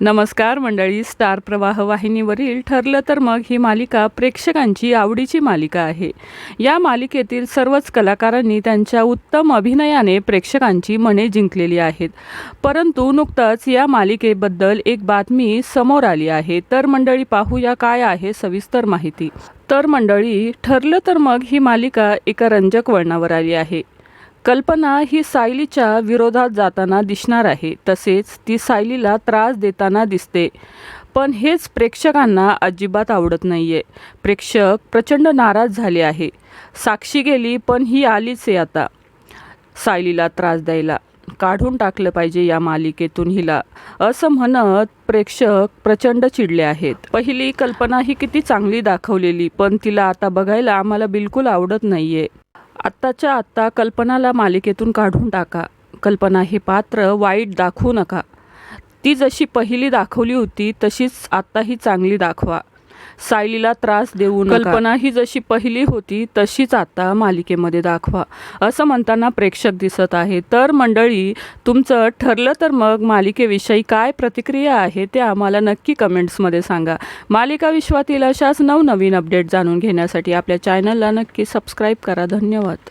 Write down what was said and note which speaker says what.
Speaker 1: नमस्कार मंडळी, स्टार प्रवाह वाहिनीवरील ठरलं तर मग ही मालिका प्रेक्षकांची आवडीची मालिका आहे. या मालिकेतील सर्वच कलाकारांनी त्यांच्या उत्तम अभिनयाने प्रेक्षकांची मने जिंकलेली आहेत. परंतु नुकतंच या मालिकेबद्दल एक बातमी समोर आली आहे. तर मंडळी, पाहूया काय आहे सविस्तर माहिती. तर मंडळी, ठरलं तर मग ही मालिका एका रंजक वळणावर आली आहे. कल्पना ही सायलीच्या विरोधात जाताना दिसणार आहे. तसेच ती सायलीला त्रास देताना दिसते. पण हेच प्रेक्षकांना अजिबात आवडत नाहीये. प्रेक्षक प्रचंड नाराज झाले आहे. साक्षी गेली, पण ही आलीच आहे आता सायलीला त्रास द्यायला. काढून टाकलं पाहिजे या मालिकेतून हिला, असं म्हणत प्रेक्षक प्रचंड चिडले आहेत. पहिली कल्पना ही किती चांगली दाखवलेली, पण तिला आता बघायला आम्हाला बिलकुल आवडत नाहीये. आत्ताच्या आत्ता कल्पनाला मालिकेतून काढून टाका. कल्पना हे पात्र वाईट दाखवू नका. ती जशी पहिली दाखवली होती तशीच आत्ताही चांगली दाखवा. सायलीला त्रास देऊ नका. कल्पना ही जशी पहिली होती तशीच आता मालिकेमध्ये दाखवा, असं म्हणताना प्रेक्षक दिसत आहे. तर मंडळी, तुमचं ठरलं तर मग मालिकेविषयी काय प्रतिक्रिया आहे ते आम्हाला नक्की कमेंट्समध्ये सांगा. मालिका विश्वातील अशाच नवनवीन अपडेट जाणून घेण्यासाठी आपल्या चॅनलला नक्की सबस्क्राईब करा. धन्यवाद.